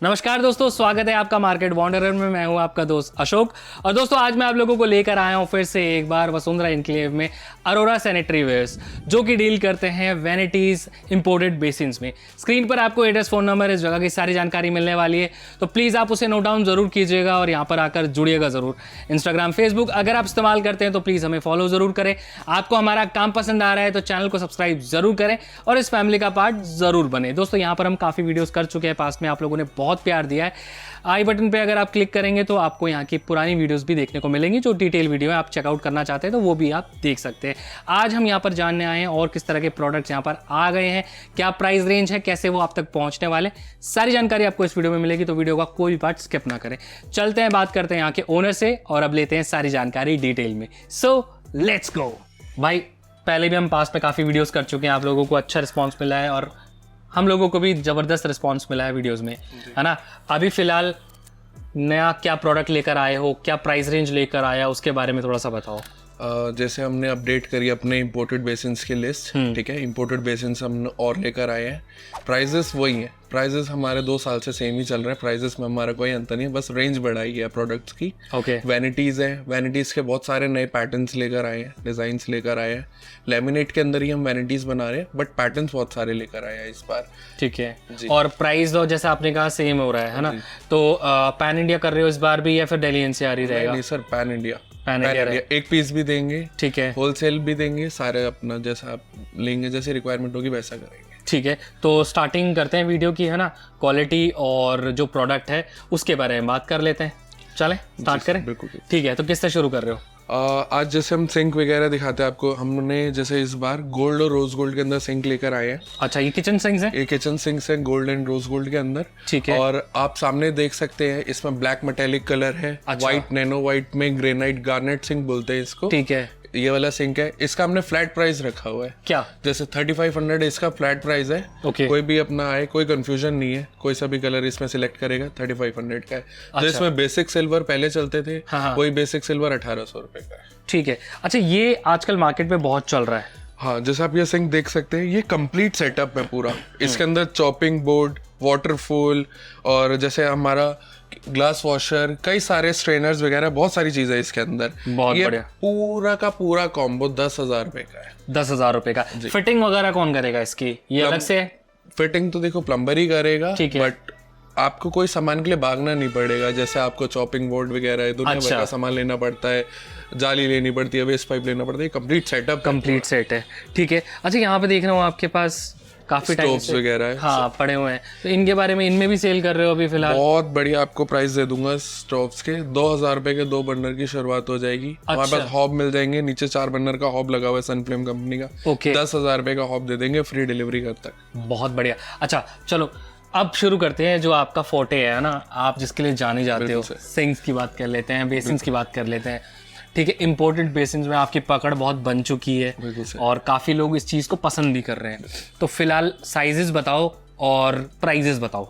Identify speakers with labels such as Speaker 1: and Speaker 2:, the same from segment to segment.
Speaker 1: नमस्कार दोस्तों, स्वागत है आपका मार्केट वॉन्डरर में। मैं हूं आपका दोस्त अशोक। और दोस्तों आज मैं आप लोगों को लेकर आया हूं फिर से एक बार वसुंधरा इनक्लेव में अरोरा सैनिटरी वेयर्स, जो कि डील करते हैं वैनिटीज़ इंपोर्टेड बेसिन्स में। स्क्रीन पर आपको एड्रेस, फ़ोन नंबर, इस जगह की सारी जानकारी मिलने वाली है, तो प्लीज़ आप उसे नोट डाउन ज़रूर कीजिएगा और यहाँ पर आकर जुड़िएगा ज़रूर। इंस्टाग्राम, फेसबुक अगर आप इस्तेमाल करते हैं तो प्लीज़ हमें फॉलो ज़रूर करें। आपको हमारा काम पसंद आ रहा है तो चैनल को सब्सक्राइब ज़रूर करें और इस फैमिली का पार्ट ज़रूर बने। दोस्तों यहाँ पर हम काफ़ी वीडियोज़ कर चुके हैं, पास में आप लोगों ने बहुत प्यार दिया है। आई बटन पे अगर आप क्लिक करेंगे तो आपको यहाँ की पुरानी वीडियोस भी देखने को मिलेंगी, जो डिटेल वीडियो है। आप चेकआउट करना चाहते हैं तो वो भी आप देख सकते हैं। आज हम यहाँ पर जानने आए हैं और किस तरह के प्रोडक्ट्स यहाँ पर आ गए हैं, क्या प्राइस रेंज है, कैसे वो आप तक पहुँचने वाले, सारी जानकारी आपको इस वीडियो में मिलेगी। तो वीडियो का कोई भी पार्ट स्किप ना करें। चलते हैं, बात करते हैं यहाँ के ओनर से और अब लेते हैं सारी जानकारी डिटेल में। So let's go. भाई पहले भी हम पास में काफ़ी वीडियोज़ कर चुके हैं, आप लोगों को अच्छा रिस्पॉन्स मिला है और हम लोगों को भी ज़बरदस्त रिस्पांस मिला है वीडियोस में, है ना। अभी फ़िलहाल नया क्या प्रोडक्ट लेकर आए हो, क्या प्राइस रेंज लेकर आया, उसके बारे में थोड़ा सा बताओ।
Speaker 2: जैसे हमने अपडेट करी अपने इंपोर्टेड बेसिन्स की लिस्ट, ठीक है। इंपोर्टेड बेसिन्स हम और लेकर आए हैं। प्राइजेस वही हैं, प्राइजेस हमारे 2 साल से सेम ही चल रहे हैं। प्राइजेस में हमारा कोई अंतर नहीं है, बस रेंज बढ़ाई है प्रोडक्ट्स की।
Speaker 1: ओके।
Speaker 2: वैनिटीज़ है, वैनिटीज़ के बहुत सारे नए पैटर्न्स लेकर आए हैं, डिज़ाइंस लेकर आए हैं। लेमिनेट के अंदर ही हम वैनिटीज़ बना रहे हैं, बट पैटर्न्स बहुत सारे लेकर आए हैं इस बार।
Speaker 1: ठीक है। और प्राइस तो जैसे आपने कहा सेम हो रहा है ना। तो पैन इंडिया कर रहे हो इस बार भी या फिर दिल्ली एनसीआर ही रहेगा?
Speaker 2: नहीं sir, pan India.
Speaker 1: Pan India
Speaker 2: एक पीस भी देंगे,
Speaker 1: ठीक है।
Speaker 2: होलसेल भी देंगे, सारे अपना जैसा आप लेंगे, जैसे रिक्वायरमेंट होगी वैसा करेंगे।
Speaker 1: ठीक है, तो स्टार्टिंग करते हैं वीडियो की, है ना। क्वालिटी और जो प्रोडक्ट है उसके बारे में बात कर लेते हैं। चलें स्टार्ट करें?
Speaker 2: बिल्कुल।
Speaker 1: ठीक है, तो किससे शुरू कर रहे हो?
Speaker 2: आज जैसे हम सिंक वगैरह दिखाते हैं आपको, हमने जैसे इस बार गोल्ड और रोज गोल्ड के अंदर सिंक लेकर आए हैं।
Speaker 1: अच्छा, ये किचन सिंक्स हैं?
Speaker 2: ये किचन सिंक्स हैं गोल्ड एंड रोज गोल्ड के अंदर।
Speaker 1: ठीक है।
Speaker 2: और आप सामने देख सकते हैं, इसमें ब्लैक मेटेलिक कलर है।
Speaker 1: अच्छा।
Speaker 2: व्हाइट, नैनो व्हाइट में ग्रेनाइट गार्नेट सिंक बोलते हैं इसको।
Speaker 1: ठीक है।
Speaker 2: ये वाला सिंक है, इसका हमने फ्लैट प्राइस रखा हुआ है।
Speaker 1: क्या?
Speaker 2: जैसे 3500 इसका फ्लैट प्राइस है।
Speaker 1: ओके।
Speaker 2: कोई भी अपना आए, कोई कंफ्यूजन नहीं है, कोई सा भी कलर इसमें सिलेक्ट करेगा 3500 का है।
Speaker 1: अच्छा।
Speaker 2: तो इसमें बेसिक सिल्वर पहले चलते थे,
Speaker 1: हाँ।
Speaker 2: कोई बेसिक सिल्वर 1800 रुपए का है।
Speaker 1: ठीक है। अच्छा, ये आजकल मार्केट में बहुत चल रहा है।
Speaker 2: हाँ, जैसे आप ये सिंक देख सकते हैं, ये कंप्लीट सेटअप है पूरा। इसके अंदर चॉपिंग बोर्ड, वाटरफॉल और जैसे हमारा ग्लास वॉशर, कई सारे स्ट्रेनर्स वगैरह, बहुत सारी चीजें इसके अंदर।
Speaker 1: बहुत
Speaker 2: ये
Speaker 1: बढ़िया।
Speaker 2: पूरा का पूरा कॉम्बो 10,000 रुपए का है।
Speaker 1: 10,000 रुपए का। फिटिंग वगैरह कौन करेगा इसकी? ये अलग से है?
Speaker 2: फिटिंग तो देखो प्लम्बर ही करेगा,
Speaker 1: ठीक है।
Speaker 2: बट आपको कोई सामान के लिए भागना नहीं पड़ेगा। जैसे आपको चॉपिंग बोर्ड वगैरह है, दुनिया भर का सामान लेना पड़ता है, जाली लेनी पड़ती है, वेस्ट पाइप लेना पड़ता है। कंप्लीट सेटअप,
Speaker 1: कंप्लीट सेट है। ठीक है। अच्छा, यहाँ पे देख रहा हूँ आपके पास काफी
Speaker 2: स्टोव्स वगैरह है,
Speaker 1: हाँ, पड़े हुए हैं। तो इनके बारे में, इनमें भी सेल कर रहे हो अभी फिलहाल?
Speaker 2: बहुत बढ़िया आपको प्राइस दे दूंगा स्टोव्स के। 2,000 रुपए के 2 बर्नर की शुरुआत हो जाएगी। हमारे पास हॉब मिल जाएंगे, नीचे 4 बर्नर का हॉब लगा हुआ है सनफ्लेम कंपनी का।
Speaker 1: ओके।
Speaker 2: 10,000 रुपए का हॉब दे देंगे, फ्री डिलीवरी घर तक।
Speaker 1: बहुत बढ़िया। अच्छा चलो, अब शुरू करते हैं जो आपका फोटे है ना, आप जिसके लिए जाने जाते हो। सिंक्स की बात कर लेते हैं, बेसिन्स की बात कर लेते हैं। ठीक है, इंपोर्टेड बेसिन्स में आपकी पकड़ बहुत बन चुकी है और काफ़ी लोग इस चीज़ को पसंद भी कर रहे हैं। तो फिलहाल साइजेस बताओ और प्राइजेस बताओ।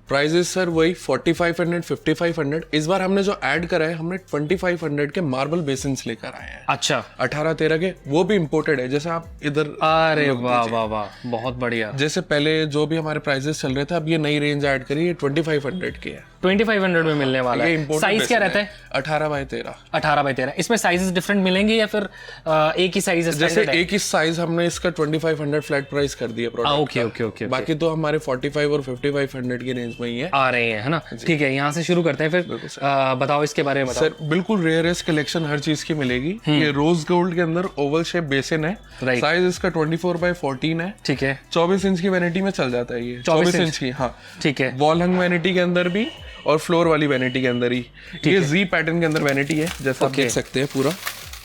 Speaker 2: प्राइजेस सर वही 4500, 5500। इस बार हमने जो ऐड करा है, हमने 2500 के मार्बल बेसिन्स लेकर आए हैं।
Speaker 1: अच्छा।
Speaker 2: 18-13 के, वो भी इम्पोर्टेड है। जैसे आप इधर,
Speaker 1: अरे वाह वाह वाह, बहुत बढ़िया।
Speaker 2: जैसे पहले जो भी हमारे प्राइजेस चल रहे थे, अब ये नई रेंज ऐड करी है, 2500 की है।
Speaker 1: 2500 में मिलने वाला है। साइज क्या रहता है?
Speaker 2: 18x13।
Speaker 1: 18x13। इसमें साइजेस डिफरेंट मिलेंगे या फिर एक ही साइज है?
Speaker 2: जैसे एक ही साइज हमने इसका 2500 फ्लैट प्राइस कर दिया प्रोडक्ट।
Speaker 1: Okay okay okay.
Speaker 2: बाकी तो हमारे 45 और 5500 की रेंज में ही है,
Speaker 1: आ रहे हैं, है ना। ठीक है, यहाँ से शुरू करते हैं फिर। बताओ इसके बारे में।
Speaker 2: सर बिल्कुल रेयरेस्ट कलेक्शन हर चीज की मिलेगी। ये रोज गोल्ड के अंदर ओवल शेप बेसिन है। साइज इसका 24x14 है।
Speaker 1: ठीक है।
Speaker 2: 24 इंच की वैनिटी में चल जाता है ये। 24 इंच की, हाँ।
Speaker 1: ठीक है।
Speaker 2: वॉल हंग वैनिटी के अंदर भी और फ्लोर वाली वैनिटी के अंदर ही। ये जी पैटर्न के अंदर वैनिटी है, जैसा आप देख सकते हैं पूरा।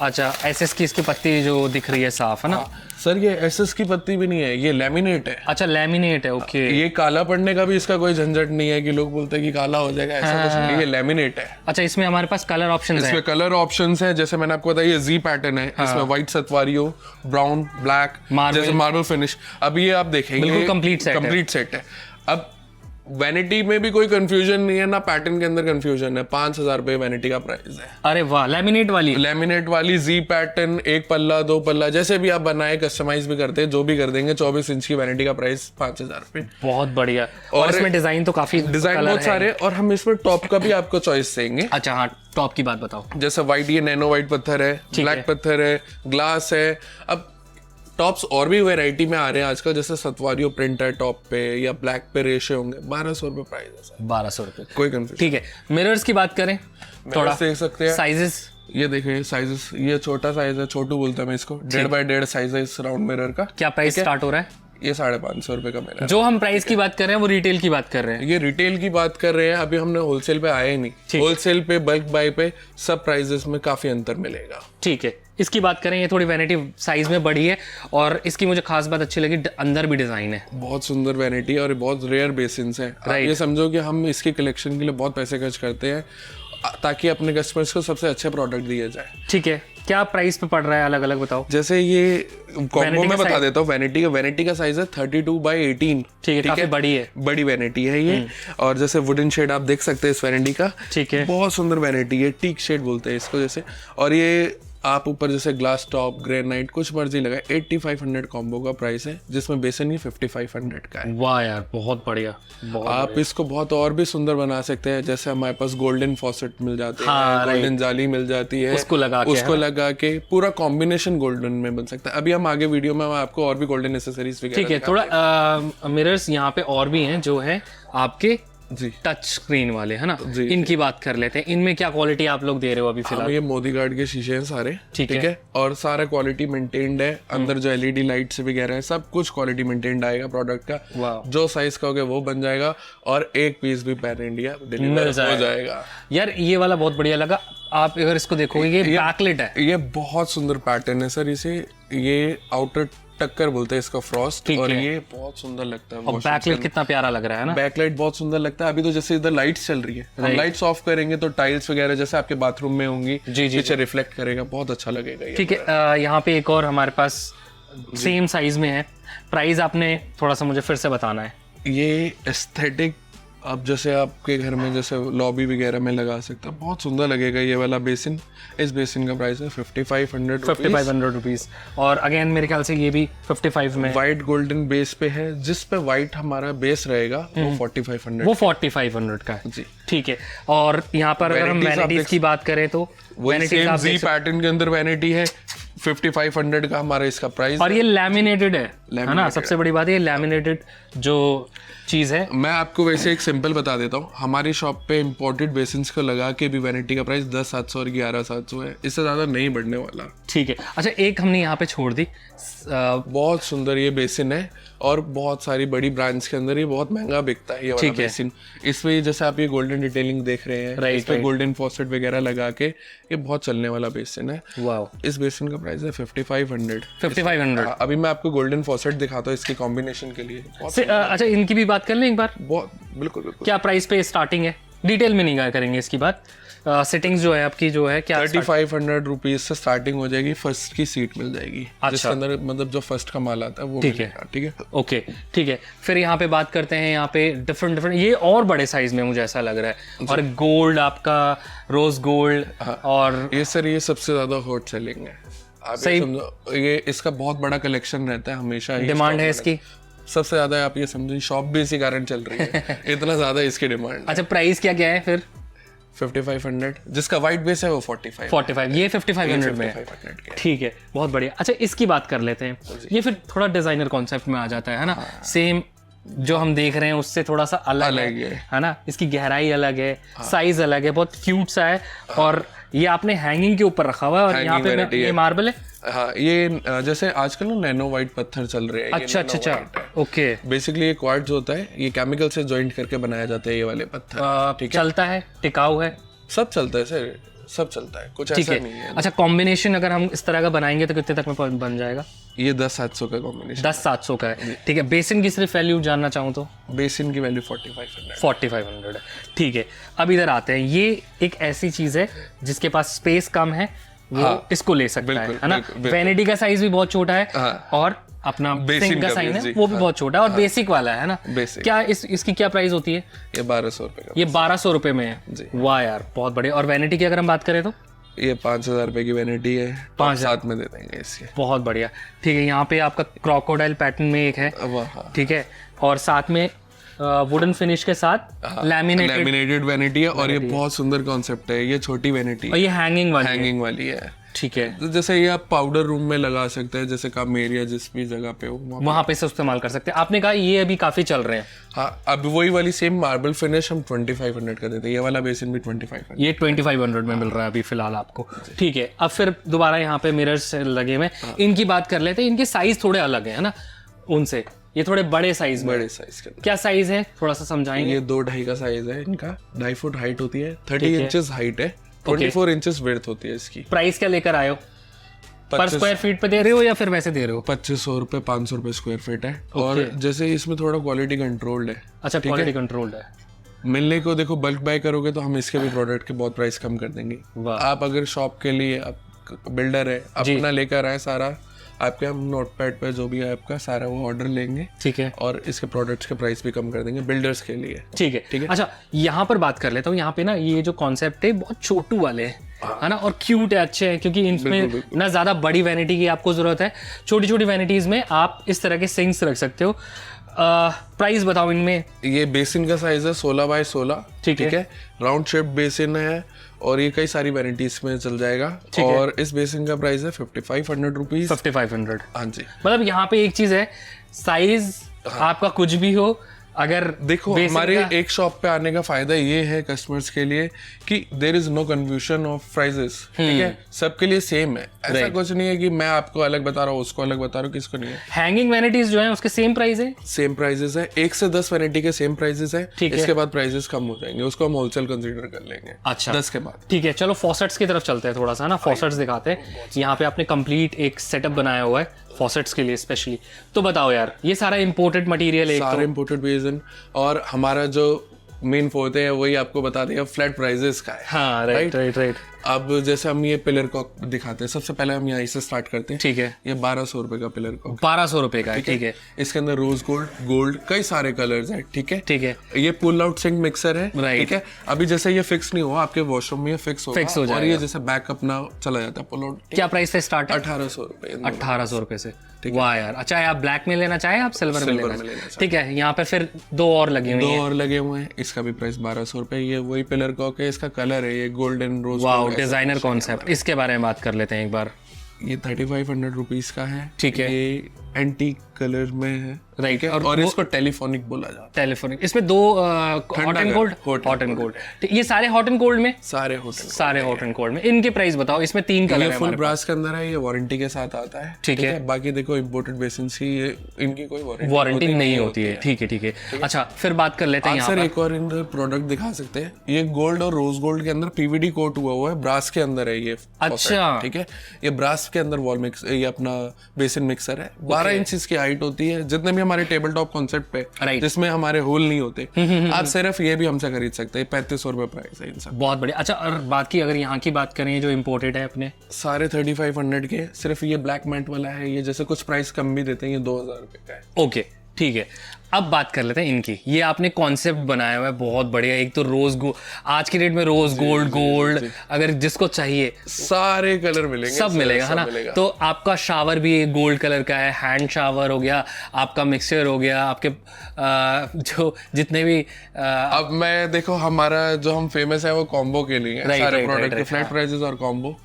Speaker 1: अच्छा, एसएस की इसकी पत्ती जो दिख रही है साफ, है ना।
Speaker 2: सर ये एसएस की पत्ती भी नहीं है, ये लैमिनेट है।
Speaker 1: अच्छा, लैमिनेट है। ओके।
Speaker 2: ये काला पड़ने का भी इसका कोई झंझट नहीं है कि लोग बोलते हैं कि काला हो जाएगा, ऐसा कुछ नहीं। ये लैमिनेट है।
Speaker 1: अच्छा, इसमें हमारे पास कलर ऑप्शंस हैं?
Speaker 2: इसमें कलर ऑप्शंस हैं, जैसे मैंने आपको बताया, ये जी पैटर्न है। इसमें व्हाइट सतवारियो, ब्राउन, ब्लैक, जैसे मार्बल फिनिश। अब ये आप देखेंगे,
Speaker 1: बिल्कुल कंप्लीट सेट
Speaker 2: है। अब वैनिटी में भी कोई कंफ्यूजन नहीं है, ना पैटर्न के अंदर कंफ्यूजन है। 5,000 रुपये वैनिटी का प्राइस है।
Speaker 1: अरे वाह, लैमिनेट वाली?
Speaker 2: लैमिनेट वाली जी पैटर्न, 1 पल्ला 2 पल्ला जैसे भी आप बनाए, कस्टमाइज भी करते हैं, जो भी कर देंगे। 24 इंच की वैनिटी का प्राइस 5,000 रुपये।
Speaker 1: बहुत बढ़िया। और इसमें डिजाइन तो काफी
Speaker 2: डिजाइन बहुत सारे, और हम इसमें टॉप का भी आपको चॉइस देंगे।
Speaker 1: अच्छा हाँ, टॉप की बात बताओ।
Speaker 2: जैसे व्हाइट, ये नैनो व्हाइट पत्थर है, ब्लैक पत्थर है, ग्लास है। अब टॉप्स और भी वैरायटी में आ रहे हैं आजकल, जैसे सतवारियो प्रिंट है टॉप पे, या ब्लैक पे रेशे होंगे। 1,200 रुपये प्राइस है सर।
Speaker 1: 1,200 रुपये,
Speaker 2: कोई कंफ्यूजन।
Speaker 1: ठीक है। मिरर्स की बात करें थोड़ा,
Speaker 2: देख सकते हैं
Speaker 1: साइजेस।
Speaker 2: ये देखिए साइजेस, ये छोटा साइज है, छोटू बोलता है मैं इसको। 1.5 बाय 1.5 साइज है इस राउंड मिरर का।
Speaker 1: क्या प्राइस स्टार्ट हो रहा है?
Speaker 2: ये 550 रुपये का मिरर।
Speaker 1: जो हम प्राइस की बात कर रहे हैं वो रिटेल की बात कर रहे हैं।
Speaker 2: ये रिटेल की बात कर रहे हैं, अभी हमने होलसेल पे आए ही नहीं। होलसेल पे, बल्क बाय पे सब प्राइजेस में काफी अंतर मिलेगा।
Speaker 1: ठीक है, इसकी बात करें, ये थोड़ी वैनिटी साइज में बड़ी है, और इसकी मुझे खास बात अच्छी लगी, अंदर भी डिजाइन है।
Speaker 2: बहुत सुंदर वैनिटी और बहुत रेयर बेसिन्स है। आप ये समझो कि हम इसकी कलेक्शन के लिए बहुत पैसे खर्च करते हैं, ताकि अपने कस्टमर्स को सबसे अच्छे प्रोडक्ट दिए जाए।
Speaker 1: ठीक है, क्या प्राइस पे पड़ रहा है? अलग अलग बताओ।
Speaker 2: जैसे ये कॉम्बो में बता देता हूँ। वैनिटी का साइज है 32 बाय 18।
Speaker 1: ठीक है, काफी बड़ी है,
Speaker 2: बड़ी वैनिटी है ये। और जैसे वुडन शेड आप देख सकते हैं इस वैनिटी का।
Speaker 1: ठीक है,
Speaker 2: बहुत सुंदर वैनिटी है, टीक शेड बोलते हैं इसको जैसे। और ये आप ऊपर जैसे ग्लास टॉप, ग्रेनाइट, कुछ मर्जी लगाए। 8500 कॉम्बो का प्राइस है, जिसमें बेसन ही 5500 का है।
Speaker 1: वाह यार, बहुत बढ़िया।
Speaker 2: आप इसको बहुत और भी सुंदर बना सकते हैं। जैसे हमारे पास गोल्डन फॉसेट मिल जाते हैं, गोल्डन जाली मिल जाती है, उसको लगा के पूरा कॉम्बिनेशन गोल्डन में बन सकता है। अभी हम आगे वीडियो में आपको और भी गोल्डन एक्सेसरीज वगैरह।
Speaker 1: ठीक है, थोड़ा मिरर्स यहाँ पे और भी हैं जो है आपके
Speaker 2: जी
Speaker 1: टच स्क्रीन वाले, है ना? इनकी बात कर लेते हैं। इनमें क्या क्वालिटी आप लोग दे रहे हो अभी फिलहाल?
Speaker 2: ये मोदी गार्ड के शीशे हैं सारे। ठीक है, और सारा क्वालिटी मेंटेन्ड है। अंदर जो एलईडी लाइट्स वगैरह है, सब कुछ क्वालिटी मेंटेन्ड आएगा प्रोडक्ट का। जो साइज का होगा वो बन जाएगा, और एक पीस भी पैन इंडिया डिलीवर हो जाएगा।
Speaker 1: यार ये वाला बहुत बढ़िया लगा। आप अगर इसको देखोगे, ये बैकलिट है।
Speaker 2: ये बहुत सुंदर पैटर्न है सर। इसे ये आउटर टक्कर बोलते हैं इसका, फ्रॉस्ट। और ये बहुत सुंदर लगता है।
Speaker 1: और बैकलाइट कितना प्यारा लग रहा है ना?
Speaker 2: बैकलाइट बहुत सुंदर लगता है। अभी तो जैसे इधर लाइट्स चल रही है, हम लाइट्स ऑफ करेंगे तो टाइल्स वगैरह जैसे आपके बाथरूम में होंगी, पीछे रिफ्लेक्ट करेगा, बहुत अच्छा लगेगा ये।
Speaker 1: ठीक है, यहाँ पे एक और हमारे पास सेम साइज में है। प्राइस आपने थोड़ा सा मुझे फिर से बताना है।
Speaker 2: ये एस्थेटिक, अब जैसे आपके घर में जैसे लॉबी वगैरह में लगा सकते हैं, बहुत सुंदर लगेगा ये वाला बेसिन। इस बेसिन का प्राइस है 5500
Speaker 1: रुपीज। और अगेन मेरे ख्याल से ये भी 55 में।
Speaker 2: व्हाइट गोल्डन बेस पे है, जिस पे व्हाइट हमारा बेस रहेगा वो 4500।
Speaker 1: वो 4500 का है जी। ठीक है, और यहाँ पर अगर हम वैनिटीज की बात करें तो
Speaker 2: वैनिटीज जी पैटर्न के अंदर वैनिटी है, 5500 का हमारा इसका प्राइस।
Speaker 1: और ये लैमिनेटेड है ना? सबसे बड़ी बात है, ये लैमिनेटेड जो चीज है।
Speaker 2: मैं आपको वैसे एक सिंपल बता देता हूँ। हमारी शॉप पे इंपोर्टेड बेसिन्स को लगा के भी वैनिटी का प्राइस 10,700 और 11,700 है। इससे ज्यादा नहीं बढ़ने वाला।
Speaker 1: ठीक है, अच्छा एक हमने यहाँ पे छोड़ दी।
Speaker 2: बहुत सुंदर ये बेसिन है, और बहुत सारी बड़ी ब्रांड्स के अंदर ये बहुत महंगा बिकता है ये वाला बेसिन। इसमें जैसे आप ये गोल्डन डिटेलिंग देख रहे हैं, इस पे गोल्डन फॉसेट वगैरह लगा के, ये बहुत चलने वाला बेसिन है।
Speaker 1: वाह।
Speaker 2: इस बेसिन का प्राइस है 5500।
Speaker 1: 5500।
Speaker 2: अभी मैं आपको गोल्डन फॉसेट दिखाता हूँ इसके कॉम्बिनेशन के लिए।
Speaker 1: अच्छा इनकी भी बात कर लें एक बार।
Speaker 2: बहुत बिल्कुल।
Speaker 1: क्या प्राइस पे स्टार्टिंग है? डिटेल में नहीं करेंगे इसकी बात। सेटिंग्स जो है आपकी जो है क्या
Speaker 2: 3500 रुपीज से स्टार्टिंग हो जाएगी। फर्स्ट की सीट मिल जाएगी।
Speaker 1: अच्छा।
Speaker 2: जिसके अंदर मतलब जो फर्स्ट का माल आता है वो।
Speaker 1: ठीक है,
Speaker 2: ठीक है,
Speaker 1: ओके ठीक है। फिर यहाँ पे बात करते हैं, यहाँ पे डिफरेंट ये और बड़े साइज में मुझे ऐसा लग रहा है। और गोल्ड आपका, रोज गोल्ड। और
Speaker 2: ये सर ये सबसे ज्यादा हॉट सेलिंग है। आप
Speaker 1: सही
Speaker 2: समझो, ये इसका बहुत बड़ा कलेक्शन रहता है, हमेशा
Speaker 1: डिमांड है इसकी
Speaker 2: सबसे ज्यादा। आप ये समझिए शॉप भी इसी कारण चल रही है, इतना ज्यादा इसकी डिमांड।
Speaker 1: अच्छा प्राइस क्या क्या है फिर?
Speaker 2: 5500, जिसका वाइट बेस है वो 45।
Speaker 1: ये 5500 में है। ठीक है, बहुत बढ़िया। अच्छा इसकी बात कर लेते हैं। ये फिर थोड़ा डिजाइनर कॉन्सेप्ट में आ जाता है ना? सेम जो हम देख रहे हैं उससे थोड़ा सा अलग है ना? इसकी गहराई अलग है, साइज अलग है, बहुत क्यूट सा है। और ये आपने हैंगिंग के ऊपर रखा हुआ है, और यहाँ पे ये मार्बल है।
Speaker 2: हाँ, ये जैसे आजकल ना नैनो व्हाइट पत्थर चल रहे हैं।
Speaker 1: अच्छा, ओके।
Speaker 2: बेसिकली ये क्वार्ट्ज होता है, ये केमिकल से जॉइंट करके बनाया जाता है ये वाले पत्थर।
Speaker 1: ठीक है, चलता है, टिकाऊ है,
Speaker 2: सब चलता है सर, सब चलता है, कुछ ऐसा नहीं है।
Speaker 1: अच्छा कॉम्बिनेशन अगर हम इस तरह का बनाएंगे तो कितने तक में बन जाएगा?
Speaker 2: ये 10,700 का कॉम्बिनेशन।
Speaker 1: 10,700 का है। ठीक है, बेसिन की सिर्फ वैल्यू जानना चाहूँ तो?
Speaker 2: बेसिन की वैल्यू 4500
Speaker 1: है। ठीक है, अब इधर आते हैं। ये एक ऐसी चीज है जिसके पास स्पेस कम है, वो इसको ले सकता है ना? वैनिटी का साइज भी बहुत छोटा है, और अपना
Speaker 2: Basin
Speaker 1: सिंक का
Speaker 2: का
Speaker 1: साइन
Speaker 2: भी,
Speaker 1: है
Speaker 2: जी,
Speaker 1: वो भी बहुत छोटा है और बेसिक वाला है ना।
Speaker 2: बेसिक
Speaker 1: क्या इसकी क्या प्राइस होती है?
Speaker 2: ये 1200 रुपये का।
Speaker 1: ये 1200 रुपये में है।
Speaker 2: जी।
Speaker 1: वाह यार बहुत बढ़िया। और वैनिटी की अगर हम बात करें तो
Speaker 2: ये 5000 रुपये की वैनिटी है,
Speaker 1: 5000
Speaker 2: साथ में दे देंगे इसके।
Speaker 1: बहुत बढ़िया। ठीक है, यहाँ पे आपका क्रोकोडाइल पैटर्न में एक है,
Speaker 2: हाँ,
Speaker 1: ठीक है, और साथ में वुडन फिनिश के साथ लैमिनेटेड
Speaker 2: वैनिटी है और ये बहुत सुंदर कॉन्सेप्ट है। ये छोटी वैनिटी
Speaker 1: और ये हैंगिंग वाली है।
Speaker 2: हैंगिंग वाली है।
Speaker 1: ठीक है,
Speaker 2: तो जैसे ये आप पाउडर रूम में लगा सकते हैं, जैसे कम एरिया जिस भी जगह पे हो
Speaker 1: वहां पे से इस्तेमाल कर सकते हैं। आपने कहा ये अभी काफी चल रहे हैं।
Speaker 2: हाँ, अब वही वाली सेम मार्बल फिनिश हम 2500 का देते हैं। ये वाला बेसिन भी 2500।
Speaker 1: ये 2500 में मिल रहा है अभी फिलहाल आपको। ठीक है, अब फिर दोबारा यहाँ पे मिरर्स लगे हुए। इनकी बात कर लेते हैं। इनके साइज थोड़े अलग है ना उनसे, ये थोड़े बड़े साइज में।
Speaker 2: बड़े साइज के
Speaker 1: क्या साइज है थोड़ा सा समझाएंगे?
Speaker 2: ये 2.5 का साइज है इनका। 2.5 फुट हाइट होती है, 30 इंचेस हाइट है, 24 इंचेस विड्थ होती है इसकी।
Speaker 1: प्राइस क्या लेकर आए हो? पर स्क्वायर फीट पे दे रहे हो या फिर वैसे दे रहे हो?
Speaker 2: 2500 रुपये 500 रुपये स्क्वायर फीट है। और जैसे इसमें थोड़ा क्वालिटी कंट्रोल्ड है।
Speaker 1: अच्छा, क्वालिटी कंट्रोल्ड है।
Speaker 2: मिलने को देखो बल्क बाय करोगे तो हम इसके भी प्रोडक्ट के बहुत प्राइस कम कर देंगे। आप अगर शॉप के लिए, आप बिल्डर है, अपना लेकर आए सारा, आपके हम नोटपैड पे जो भी है आपका सारा वो ऑर्डर लेंगे।
Speaker 1: ठीक है,
Speaker 2: और इसके प्रोडक्ट्स के प्राइस भी कम कर देंगे बिल्डर्स के लिए।
Speaker 1: ठीक है। अच्छा, यहाँ पर बात कर लेता हूँ। यहाँ पे ना ये जो कॉन्सेप्ट है बहुत छोटू वाले है ना, और क्यूट है, अच्छे हैं, क्योंकि इनमें ना ज्यादा बड़ी वैनिटी की आपको जरूरत है। छोटी छोटी वैनिटीज में आप इस तरह के सिंक्स रख सकते हो। प्राइस बताओ इनमें।
Speaker 2: ये बेसिन का साइज है 16 बाय 16। ठीक है, राउंड शेप बेसिन है और ये कई सारी वैरायटीज में चल जाएगा। और इस बेसिन का प्राइस है 5500 रुपीज।
Speaker 1: 5500।
Speaker 2: हाँ जी।
Speaker 1: मतलब यहाँ पे एक चीज है, साइज आपका कुछ भी हो, अगर
Speaker 2: देखो हमारे एक शॉप पे आने का फायदा ये है कस्टमर्स के लिए कि there is no confusion of prices. ठीक है, सबके लिए सेम है। ऐसा कुछ नहीं है कि मैं आपको अलग बता रहा हूँ, उसको अलग बता रहा हूँ, किसको नहीं है।
Speaker 1: हैंगिंग वैनिटीज जो है उसके सेम प्राइस है?
Speaker 2: सेम प्राइसेस है, 1 से 10 वैरायटी के सेम प्राइसेस है। इसके बाद प्राइसेस कम हो जाएंगे, उसको हम होलसेल कंसीडर कर लेंगे।
Speaker 1: अच्छा,
Speaker 2: 10 के बाद।
Speaker 1: ठीक है, चलो फॉसेट्स की तरफ चलते हैं थोड़ा सा ना। फॉसेट्स दिखाते हैं। यहाँ पे आपने कंप्लीट एक सेटअप बनाया हुआ है फॉसेट्स के लिए स्पेशली। तो बताओ यार, ये सारा इंपोर्टेड मटेरियल है?
Speaker 2: सारा इंपोर्टेड बेसिन, और हमारा जो मेन फोर्थ है वही आपको बता देगा फ्लैट प्राइजेस का है।
Speaker 1: हाँ, राइट।
Speaker 2: अब जैसे हम ये पिलर कॉक दिखाते हैं, सबसे पहले हम यहाँ से स्टार्ट करते हैं।
Speaker 1: ठीक है,
Speaker 2: ये 1200 रुपए का पिलर कॉक।
Speaker 1: 1200 रुपए का है। ठीक है,
Speaker 2: इसके अंदर रोज गोल्ड कई सारे कलर्स हैं। ठीक है,
Speaker 1: ठीक है।
Speaker 2: ये पुल आउट सिंक मिक्सर है।
Speaker 1: Right.
Speaker 2: ठीक है, अभी जैसे ये फिक्स नहीं हुआ, आपके वॉशरूम में ये फिक्स होगा।
Speaker 1: Fix हो
Speaker 2: और ये जैसे बैक अपना चला जाता है पुल आउट।
Speaker 1: क्या प्राइस से स्टार्ट है?
Speaker 2: 1800 रुपए।
Speaker 1: 1800 रुपए से। वाह यार। अच्छा, आप ब्लैक में लेना चाहें, आप सिल्वर में लेना चाहें? ठीक है, यहाँ पे फिर दो और लगे हुए हैं।
Speaker 2: दो और लगे हुए हैं, इसका भी प्राइस 1200 रुपए। ये वही पिलर कॉक है, इसका कलर है ये गोल्डन रोज।
Speaker 1: वाह, डिजाइनर कॉन्सेप्ट। इसके बारे में बात कर लेते हैं एक बार।
Speaker 2: ये 3500 रुपीज का है।
Speaker 1: ठीक है,
Speaker 2: ये एंटीक कलर में है।
Speaker 1: राइट,
Speaker 2: और इसको टेलीफोनिक बोला जाता है।
Speaker 1: टेलीफोनिक। इसमें दो हॉट एंड कोल्ड। ये सारे हॉट एंड कोल्ड में?
Speaker 2: सारे
Speaker 1: हॉट एंड कोल्ड में। इनके प्राइस बताओ। इसमें 3 कलर है।
Speaker 2: फुल ब्रास के अंदर है, ये वारंटी के साथ आता है।
Speaker 1: ठीक है,
Speaker 2: बाकी देखो इंपोर्टेड बेसिन की इनकी कोई
Speaker 1: वारंटी नहीं होती है। ठीक है। अच्छा, फिर बात कर लेते हैं यहाँ
Speaker 2: सर एक और इन प्रोडक्ट दिखा सकते हैं। ये गोल्ड और रोज गोल्ड के अंदर पीवीडी कोट हुआ है, ब्रास के अंदर है ये।
Speaker 1: अच्छा,
Speaker 2: ठीक है, ये ब्रास के अंदर वॉल मिक्स, ये अपना बेसिन मिक्सर है। 12 इंच की हाइट होती है। जितने भी हमारे टेबल टॉप कॉन्सेप्ट पे जिसमें हमारे होल नहीं होते, आप सिर्फ ये भी हमसे खरीद सकते हैं। 3500 रुपए प्राइस है इनका। बहुत बढ़िया।
Speaker 1: अच्छा, और बाकी अगर यहाँ की बात करें जो इम्पोर्टेड है अपने,
Speaker 2: सारे 3500 के। सिर्फ ये ब्लैक मैट वाला है, ये जैसे कुछ प्राइस कम भी देते हैं, ये 2000 रुपए का है।
Speaker 1: ओके, ठीक है। अब बात कर लेते हैं इनकी। ये आपने कॉन्सेप्ट बनाया हुआ है बहुत बढ़िया। एक तो रोज गोल्ड, आज की डेट में रोज गोल्ड अगर जिसको चाहिए
Speaker 2: सारे कलर मिलेंगे,
Speaker 1: सब मिलेगा, है ना। तो आपका शावर भी गोल्ड कलर का है, हैंड शावर हो गया, आपका मिक्सचर हो गया, आपके जो जितने भी
Speaker 2: अब मैं देखो हमारा जो हम फेमस है वो कॉम्बो के लिए है। सारे प्रोडक्ट के फ्लैट प्राइसेस और कॉम्बो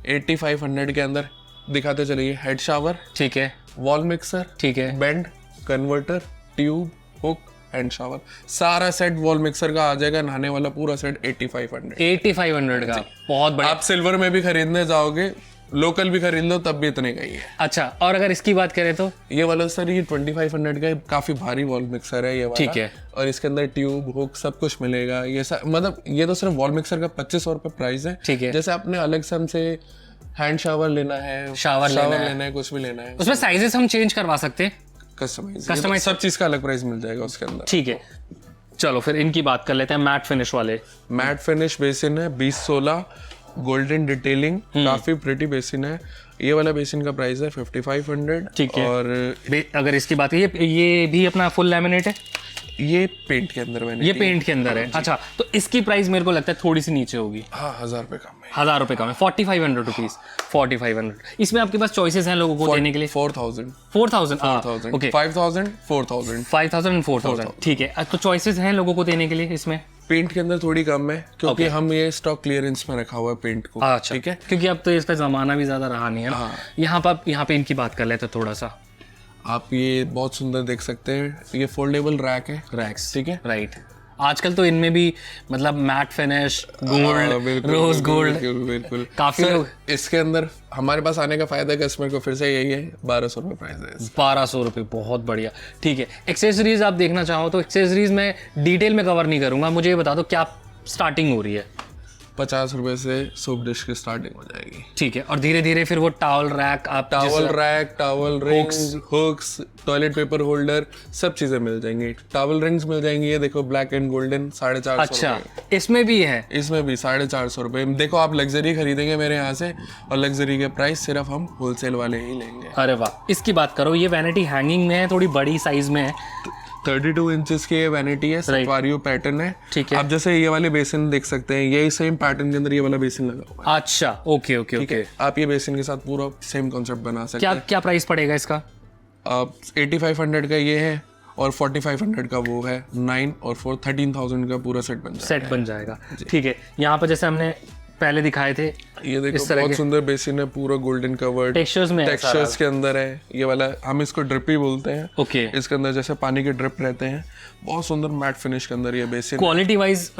Speaker 2: 8500 के अंदर दिखाते चलिए। हेड शावर, ठीक है, वॉल मिक्सर, ठीक है, bend, converter, tube, hook, hand shower, सारा सेट वॉल मिक्सर का आ जाएगा। नहाने वाला पूरा सेट 8500
Speaker 1: का। बहुत बढ़िया।
Speaker 2: आप सिल्वर में भी खरीदने जाओगे, लोकल भी खरीद लो तब भी इतने का ही है।
Speaker 1: अच्छा, और अगर इसकी बात करें तो
Speaker 2: ये वाला सर ये 2500 का काफी भारी वॉल मिक्सर है ये वाला।
Speaker 1: ठीक है,
Speaker 2: और इसके अंदर ट्यूब, हुक सब कुछ मिलेगा। ये मतलब ये तो सिर्फ वॉल मिक्सर का 2500 रुपए प्राइस है।
Speaker 1: ठीक है,
Speaker 2: जैसे आपने अलग से हमसे हैंड शावर लेना है, शावर लेना है, कुछ भी लेना है,
Speaker 1: उसमें साइजेस हम चेंज करवा सकते हैं।
Speaker 2: कस्टमाइज सब चीज का अलग प्राइस मिल जाएगा उसके अंदर।
Speaker 1: ठीक है, चलो फिर इनकी बात कर लेते हैं। मैट फिनिश वाले।
Speaker 2: मैट फिनिश बेसिन है 2016, गोल्डन डिटेलिंग, काफी प्रिटी बेसिन है। ये वाला बेसिन का प्राइस है 5500।
Speaker 1: ठीक है।
Speaker 2: और
Speaker 1: अगर इसकी बात ये भी अपना फुल लैमिनेट है,
Speaker 2: ये पेंट के अंदर मैंने
Speaker 1: ये पेंट के अंदर है। अच्छा, तो इसकी प्राइस मेरे को लगता है थोड़ी सी नीचे होगी।
Speaker 2: हाँ, 1000 रुपये कम है।
Speaker 1: 1000 रुपये कम है, 4500 रुपीज, 4500। इसमें आपके पास चॉइसेस हैं लोगों को देने के लिए।
Speaker 2: 4000
Speaker 1: ओके,
Speaker 2: 5000 4000
Speaker 1: 5000 एंड 4000। ठीक है, तो चॉइसेस हैं लोगों को देने के लिए इसमें।
Speaker 2: पेंट के अंदर थोड़ी कम है क्योंकि हम ये स्टॉक क्लियरेंस में रखा हुआ है पेंट को।
Speaker 1: अच्छा,
Speaker 2: ठीक है,
Speaker 1: क्योंकि अब तो इस पे जमाना भी ज्यादा रहा नहीं है ना। यहाँ पे इनकी बात कर लेते हैं थोड़ा सा।
Speaker 2: आप ये बहुत सुंदर देख सकते हैं, ये फोल्डेबल रैक है,
Speaker 1: रैक्स।
Speaker 2: ठीक है,
Speaker 1: राइट। आजकल तो इनमें भी मतलब matte finish, gold, rose gold,
Speaker 2: बिल्कुल
Speaker 1: काफी लोग।
Speaker 2: इसके अंदर हमारे पास आने का फायदा कस्टमर को फिर से यही है, 1200 रुपये प्राइस है।
Speaker 1: 1200 रुपये, बहुत बढ़िया। ठीक है, एक्सेसरीज आप देखना चाहो तो एक्सेसरीज में डिटेल में कवर नहीं करूंगा, मुझे ये बता दो क्या स्टार्टिंग हो रही है।
Speaker 2: 50 रुपये से सूप डिश की स्टार्टिंग हो जाएगी।
Speaker 1: ठीक है, और धीरे धीरे फिर वो टावल रैक, आप
Speaker 2: towel rack, towel rings, hooks, toilet paper holder, सब चीजें मिल जाएंगी। टावल रिंग्स मिल जाएंगी, ये देखो ब्लैक एंड गोल्डन, 450।
Speaker 1: अच्छा, इसमें भी है?
Speaker 2: इसमें भी 450 रुपये। देखो आप लग्जरी खरीदेंगे मेरे यहाँ से, और लग्जरी के प्राइस सिर्फ हम होलसेल वाले ही लेंगे।
Speaker 1: अरे वाह, इसकी बात करो, ये वैनिटी हैंगिंग में है, थोड़ी बड़ी साइज में है।
Speaker 2: 32 इंचेस की ये वैनिटी है, सफारियो पैटर्न है।
Speaker 1: ठीक है।
Speaker 2: आप जैसे ये वाले बेसिन देख सकते हैं, यही सेम पैटर्न के अंदर ये वाला बेसिन लगा हुआ है।
Speaker 1: अच्छा, ओके ओके ओके।
Speaker 2: आप ये बेसिन के साथ पूरा सेम कॉन्सेप्ट बना सकते हैं।
Speaker 1: क्या प्राइस पड़ेगा इसका?
Speaker 2: 8500 का ये है, और 4500 का वो है 9 और 4 13,000 का पूरा सेट बन
Speaker 1: जाएगा। ठीक है, यहाँ पर जैसे हमने पहले दिखाए थे,
Speaker 2: ये देखो बहुत सुंदर बेसिन है, पूरा गोल्डन कवर्ड, टेक्सचर्स के अंदर है। ये वाला हम इसको ड्रिपी बोलते हैं।
Speaker 1: ओके।
Speaker 2: इसके अंदर जैसे पानी के ड्रिप रहते हैं, बहुत सुंदर मैट फिनिश के अंदर ये बेसिन।
Speaker 1: क्वालिटी वाइज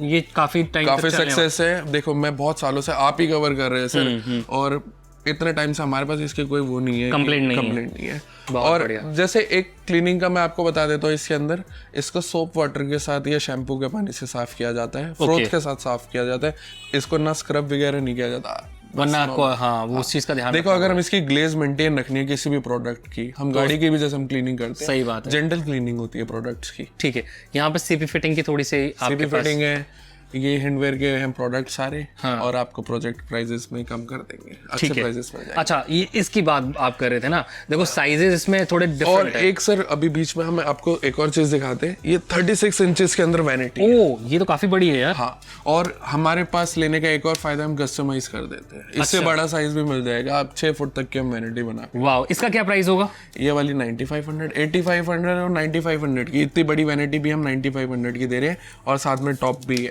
Speaker 1: ये काफी
Speaker 2: सक्सेस है। देखो मैं बहुत सालों से आप ही कवर कर रहे हैं सर, और इतने टाइम से हमारे पास इसके कोई वो नहीं है,
Speaker 1: कंप्लेंट नहीं है।
Speaker 2: और जैसे एक क्लीनिंग का मैं आपको बता देता हूँ, इसके अंदर इसको सोप वाटर के साथ या शैम्पू के पानी से साफ किया जाता है, फ्रोथ के साथ साफ किया जाता है। इसको ना स्क्रब वगैरह नहीं किया जाता,
Speaker 1: वरना आपको वो उस चीज का ध्यान
Speaker 2: देखो। अगर हम इसकी ग्लेज मेंटेन रखनी है किसी भी प्रोडक्ट की, हम गाड़ी की भी जैसे हम क्लीनिंग करते हैं,
Speaker 1: सही बात है,
Speaker 2: जेंटल क्लीनिंग होती है प्रोडक्ट्स की।
Speaker 1: ठीक है, यहाँ पर सीपी फिटिंग की थोड़ी सी
Speaker 2: सीपी फिटिंग है, ये हैंडवेयर के हैं प्रोडक्ट सारे। और आपको प्रोजेक्ट प्राइजेस में कम कर देंगे, अच्छे प्राइजेस में जाएंगे।
Speaker 1: अच्छा, ये इसकी बात आप कर रहे थे ना, देखो साइजेस इसमें थोड़े डिफरेंट
Speaker 2: और एक सर अभी बीच में हम आपको एक और चीज दिखाते हैं, ये 36 इंचेस के अंदर वैनिटी है।
Speaker 1: ओह, ये तो काफी बड़ी है यार।
Speaker 2: हाँ, और हमारे पास लेने का एक और फायदा, हम कस्टमाइज कर देते हैं। इससे बड़ा साइज भी मिल जाएगा, आप 6 फुट तक की हम वैनिटी बना।
Speaker 1: वाह, इसका क्या प्राइस होगा?
Speaker 2: ये वाली 9500, 8500 और 9500 की, इतनी बड़ी वैनिटी भी हम 9500 की दे रहे हैं, और साथ में टॉप भी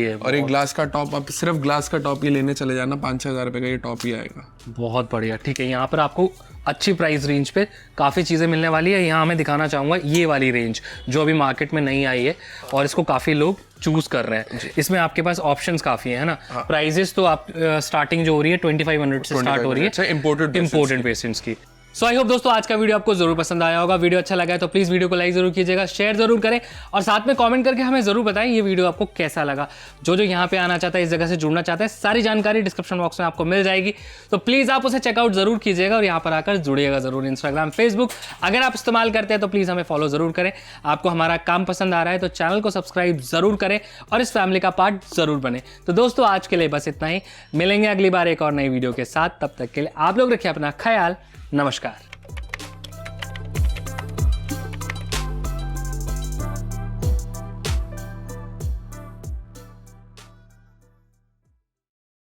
Speaker 2: है। और एक ग्लास का टॉप, आप सिर्फ ग्लास का टॉप ही लेने चले जाना, 5-6 हज़ार रुपए का ये टॉप ही आएगा।
Speaker 1: बहुत बढ़िया। ठीक है, यहाँ पर आपको अच्छी प्राइस रेंज पे काफ़ी चीज़ें मिलने वाली है। यहाँ मैं दिखाना चाहूँगा ये वाली रेंज जो अभी मार्केट में नहीं आई है, और इसको काफ़ी लोग चूज कर रहे हैं। इसमें आपके पास ऑप्शंस काफ़ी है ना। प्राइजेस तो आप स्टार्टिंग जो हो रही है 2500 से स्टार्ट हो रही है इम्पोर्टेड बेसिन्स की। सो आई होप दोस्तों आज का वीडियो आपको जरूर पसंद आया होगा। वीडियो अच्छा लगा है तो प्लीज़ वीडियो को लाइक जरूर कीजिएगा, शेयर जरूर करें, और साथ में कमेंट करके हमें जरूर बताएं ये वीडियो आपको कैसा लगा। जो यहाँ पे आना चाहता है, इस जगह से जुड़ना चाहता है, सारी जानकारी डिस्क्रिप्शन बॉक्स में आपको मिल जाएगी, तो प्लीज़ आप उसे चेकआउट जरूर कीजिएगा और यहाँ पर आकर जुड़िएगा जरूर। इंस्टाग्राम, फेसबुक अगर आप इस्तेमाल करते हैं तो प्लीज़ हमें फॉलो जरूर करें। आपको हमारा काम पसंद आ रहा है तो चैनल को सब्सक्राइब जरूर करें और इस फैमिली का पार्ट जरूर बने। तो दोस्तों आज के लिए बस इतना ही, मिलेंगे अगली बार एक और नई वीडियो के साथ। तब तक के लिए आप लोग रखिए अपना ख्याल। नमस्कार।